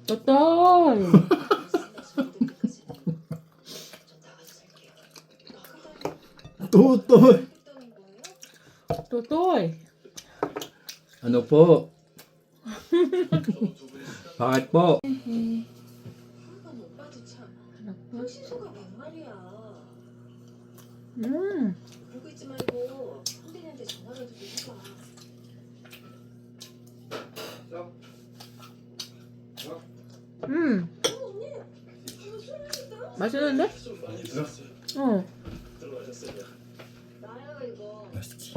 Totoy! Tutoy! Totoy! Ano po? Bakit po? 신소가 웬 말이야. 음, 보고 있지 말고 선배님한테 전화라도 좀 해봐. 음. 맛있는데? 어. 나요 이거. 맛있지?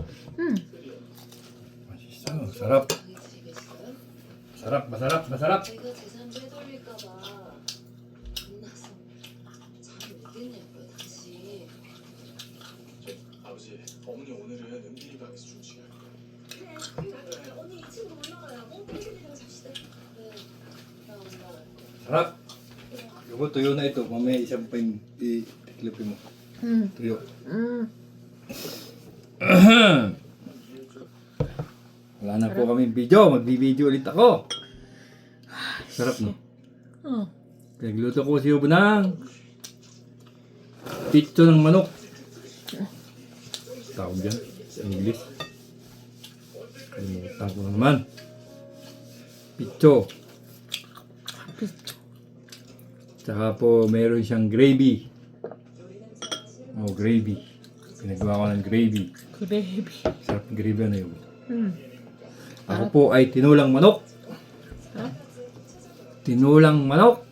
맛있어. sarap. 되겠어요? sarap, masarap, masarap. 제가 재산도 해돌릴까봐 겁나서 잘 모르겠냐고요 다시. 아버지, 어머니 오늘은 은빈이 방에서 주무시게 할 거예요. 그래 언니 2층으로 올라가요. 팬들이랑 잡시다. 그래 나 올라갈 거야. Sarap. Yung tuyo na ito, mamaya isang pa yung i-clipin mo. Tuyo. Wala na po kami video, magbi-video ulit ako. Sarap no? 어. Pinagluto ko si Yubo ng pizza ng manok. Tawag yan sa English. Kalimutan ko na naman. Pizza. Tsaka po meron siyang gravy. Oh, gravy. Pinagawa ko ng gravy. 그레이비. Sarap ng gravy na yun. 음. Ako po ay tinulang manok. Sarap. Tinulang manok.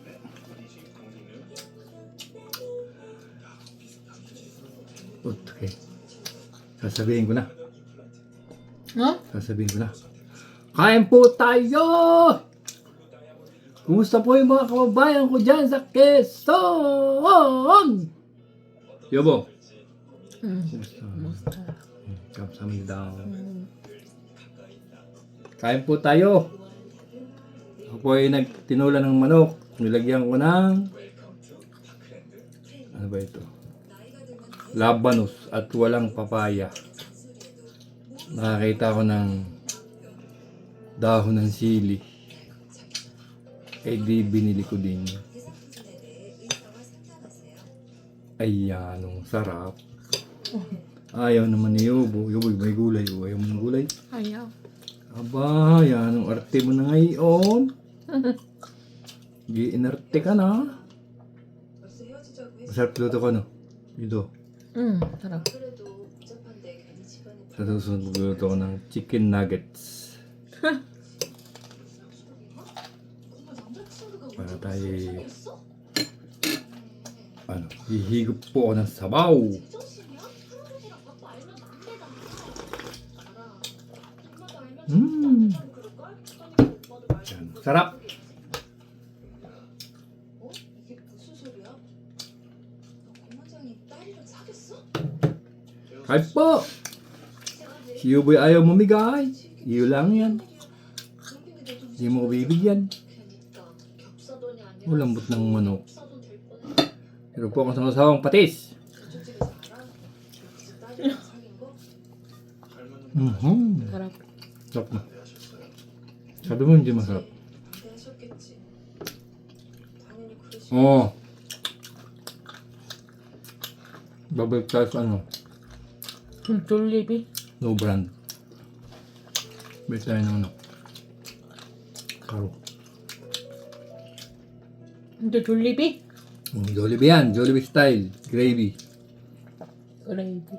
Okay. Sasabihin ko na. 어? Sasabihin ko na. Kain po tayo! Kumusta po yung mga kababayan ko dyan sa Quezon? Yobo. Kumusta? Musta. Kamsahamnida. Kain po tayo. Ako po ay nagtinula ng manok. Nilagyan ko ng ano ba ito? Labanos at walang papaya. Nakakita ko ng dahon ng sili. Eh di binili ko din. Ayan, ang sarap. Ayaw naman ni Yobo. Yobo, may gulay. Ayaw mo ng gulay? 아야. Aba, yan ang arte mo na ngayon. Giinarte ka na. 벌써 헤어지자고 했어. Masarap luto ko, no? Dito. 사람. 그래도 복잡한데 괜히 집안에 Sa susunod luto ko ng chicken nuggets. 정말 남자친구가 Para 우리 tayo, 사귀었어? ano, hihigop po ako ng sabaw. 제정신이야? 할아버지랑 바빠 알면 남매다. 알아. 엄마도 알면 음. 진짜 그럴걸? 그러니까 오빠도 말 Yan. 좀 Sarap. 어? 이게 무슨 소리야? 너 공원장이 딸이랑 사귀었어? Kahit po. Si Yuboy ayaw mamigay. Iyo lang yan. Hindi mo ko bibigyan. 그러니까 겹사돈이 아니라 Malambot ng manok. 겹사돈 될 뻔해. Pero po ako sa kasawang patis. 저쪽 집에서 알아? 그 딸이랑 사귄 거? 사람. Sarap na. Sabi mo hindi masarap. 반대하셨겠지. 당연히 그러시. Oo. Babalik tayo sa ano. 졸리비? No brand. Bili tayo ng ano. Karo. 근데 졸리비? Jollibee yan. Jollibee style. Gravy. 그레이비.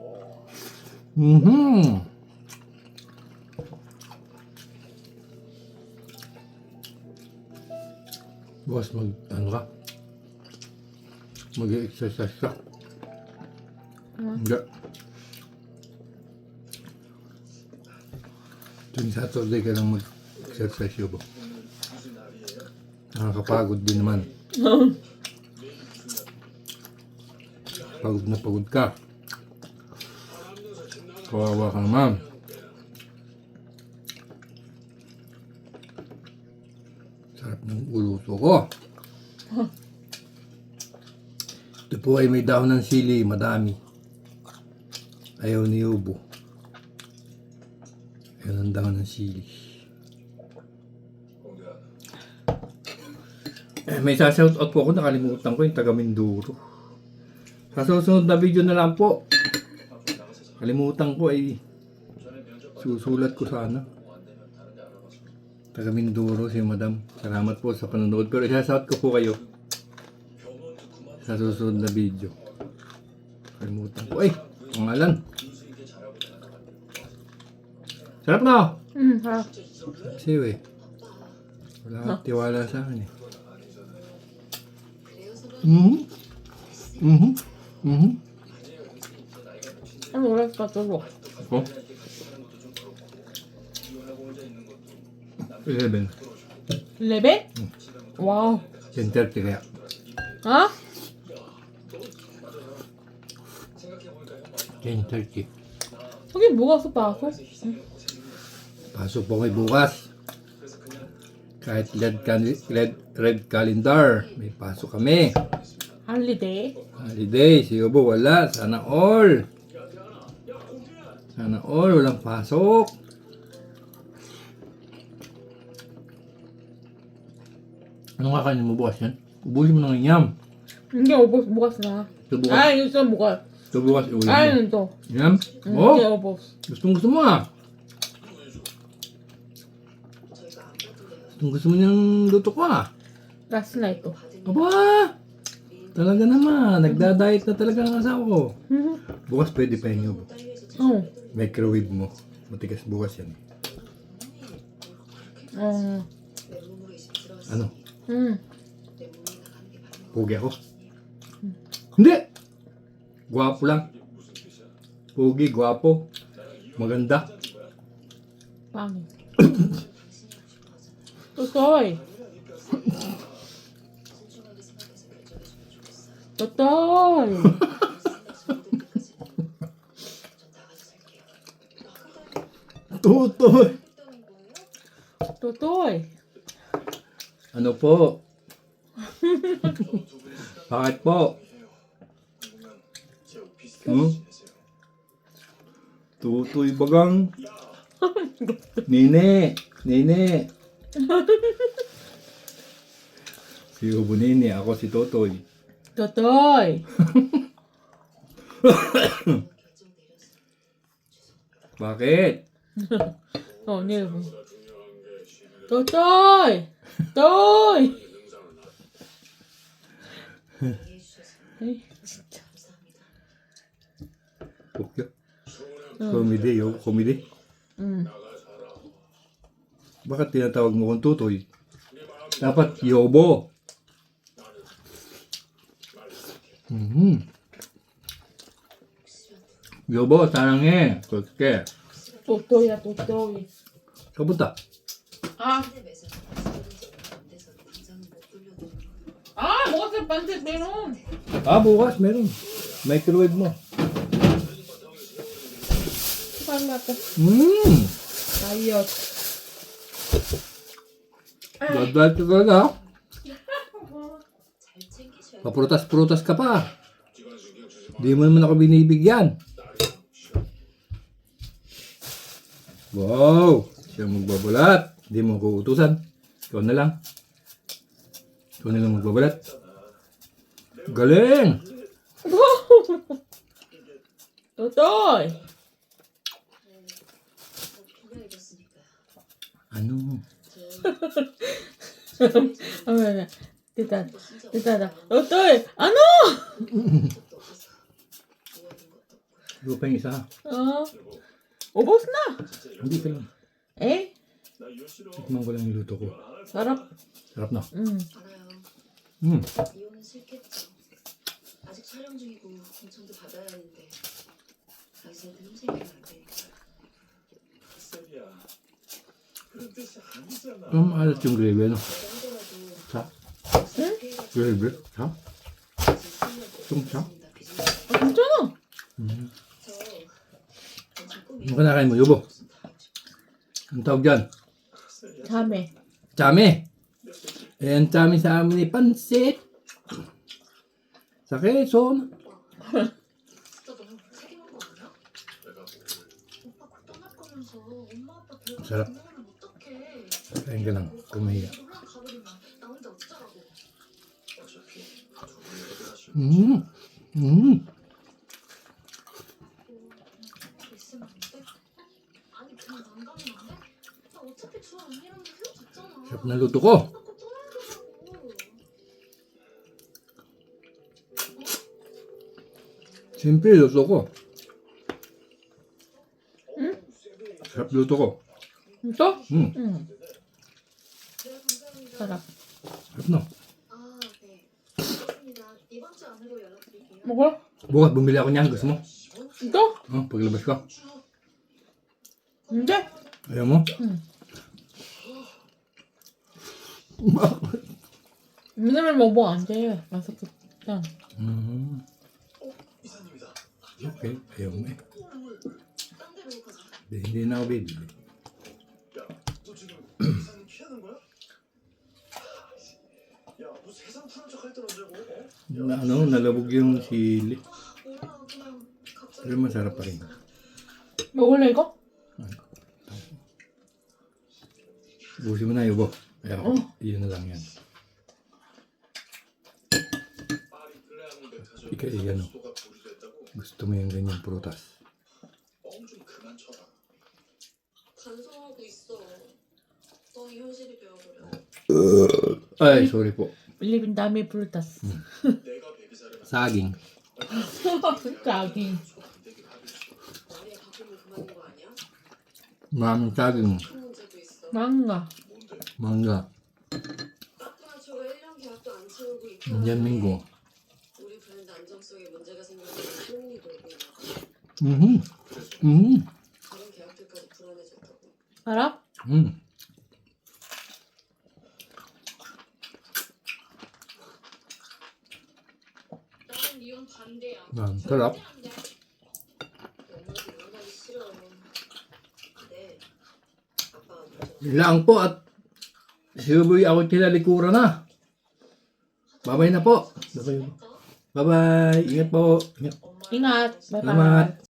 Boss, ano ka? Mag-exercise ka? Hindi. Tuwing Saturday ka lang mag-exercise yun ba? Nakakapagod din naman. Pagod na pagod ka. Kawawa ka naman. Sarap ng uluto ko. Ito po ay may dahon ng sili, madami. Ayaw ni Yubo. Ayaw ng dahon ng sili. May sasout out po ako, nakalimutan ko yung taga Mindoro. Sa susunod na video na lang po. Kalimutan ko ay susulat ko sana. Taga Mindoro si Madam. Salamat po sa panonood. Pero isasout ko po kayo sa susunod na video. Kalimutan ko. Ay, pangalan. Sarap na. Sarap. Siyo eh. Wala kang tiwala sa akin eh. Ano oras pa tulog? Ako? 11. 11? Wow. 10:30 kaya. Ha? 10:30. 여기 뭐가 pasok? Pasok po kayo bukas. Kahit red calendar, may pasok kami. Holiday? Holiday, siyo po wala. Sana all. Sana all, walang pasok. Anong kakainin mo bukas yan? Ubusin mo ng inyam. 이게 bukas na. Ito bukas. Ah, yun sa bukas. Ito bukas, iuwi Ah, mo. yun to. Inyam? Hindi Oh, ubos. gusto mo ah. Gusto mo niyang luto ko ah. Last night to. Aba! Talaga naman, nagda-diet na talaga ang asawa ko. Bukas pwede pa yun. Oh. Microwave mo. Matigas bukas yan. Ano? Pogi ako? Hindi! Gwapo lang. Pogi, gwapo. Maganda. Pangit. Totoy. Totoy. Tutoy! Totoy. Ano po? Bakit po? Tutoy bagang. Nene! Nene! Si Ubo Nene, ako si Totoy. Totoy. Bakit? Oh, niyo. Totoy. Toy. Ay, 진짜. Pukyo? Comedy, yo. Comedy? Bakit tinatawag mo kong Tutoy? Dapat Yobo. Yobo, 사랑해. 그렇게. Totoy야, Totoy. 가보다. 아. 아, 먹었어, 반찬 meron. Ah, bukas meron. Microwave mo. Paano natin? Ayos. Dadal ka talaga. Paprutas-prutas ka pa. Di mo naman ako binibigyan. Wow! Siya magbabulat. Di mo ko utusan. Ikaw na lang. Ikaw na lang magbabulat. Galing! Totoy. Ano? Tita. Totoy, ano? Ikaw pa yung isa. Ubos na. Hindi pa lang. Eh, Tikman ko lang yung luto ko. sarap. Sarap na. 알아요. 이혼은 싫겠죠. 아직 촬영 중이고 공천도 받아야 하는데 당신한테 힘생기면 안 되니까. 셀이야. 그런 뜻이 아니잖아. Alat yung gravy, ano? 하더라도 Sa? 피해가 Gravy? Sa? Itong sa? 괜찮아. 저 당신 꿈이 Ano kinakain mo, Yobo? Ang tawag dyan? 자매. Chame! Eh, ang chame sa amin ni pansit. Sa Quezon. 진짜 너무 무책임한 거 아니야? 오빠 곧 떠날 거면서 엄마 아빠 별거 Sarap. 건강하면 어떡해. Kain ka lang. Kumahiya. 놀러 가버리면 나 혼자 어쩌라고. 있으면 안 돼? 아니 그냥 안 가면 안 돼? 나 어차피 주 언니랑 헤어졌잖아. Sarap na luto ko. 자꾸 떠나야 된다고. Siyempre, luto ko. Sarap luto ko. 또? 음. 응. 네 감사합니다. 살아. Sarap no. 아 네. 알겠습니다. 이번 주 안으로 연락드릴게요. 먹어? Bukas bumili ako niyan. Gusto mo? 또? Paglabas ko. 근데? Ayaw mo? 응. 맨날 먹어 안 돼. 맛없겠다. 이사님이다. Okay. Ayaw mo eh. 딴 데로 가자. Hindi na ako bibili. 야, 너 지금 이사님 피하는 거야? 야, 너 세상 푸른 척 할 땐 언제고? 어? Nalabog yung sili. 몰라 그냥 갑자기. Pero masarap pa rin. 먹을래 이거? Busin mo na yubo. Kaya Oh. yun na lang yan. 파리 플레아노 백화점 Ikaw yan. 수도가 보류됐다고? Gusto mo yung ganyan prutas. 뻥 좀 그만 쳐라. 반성하고 있어. 너 이 현실이 되어버려. Ay, sorry po. 일리빈 다음에 부르tas어. 내가 베비사를 Saging. 짜긴. 나리야 바꾸면 그만인 거 아니야? Maraming saging. 큰 문제도 있어. 망가. 뭔데? Mangga. 따끈하초가 1년 계약도 안 채우고 있다. Indian mango. 우리 브랜드 안정성에 문제가 생겨서 소문이 돌고 있나 봐. 다른 계약들까지 불안해졌다고. 알아? 나는 이혼 반대야. Sarap. 엄마도 이혼하기 싫어. 근데 아빠가 먼저 Ilang po at sibuy ako tinalikuran na. Bye-bye na po. Bye-bye. Bye-bye. Ingat po. Ingat. 인gat. 바이바이. Salamat.